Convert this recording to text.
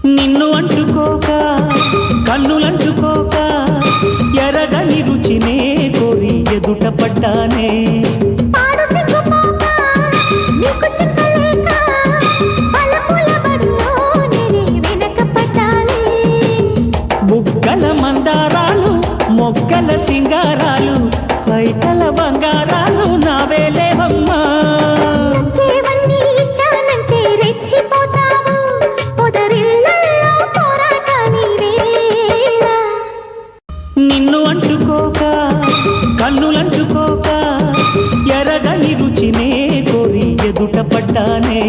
నిన్ను అంటుకోక కన్నులంటుకోక ఎరగని రుచినే కోరి ఎదుట పడ్డానే. బుగ్గల మందారాలు మొగ్గల సింగారాలు పైటల బంగారాలు నావేలేవమ్మా. నిన్ను అంటుకోక కన్నులంటుకోక ఎరగని రుచినే కోరి ఎదుట పడ్డానే.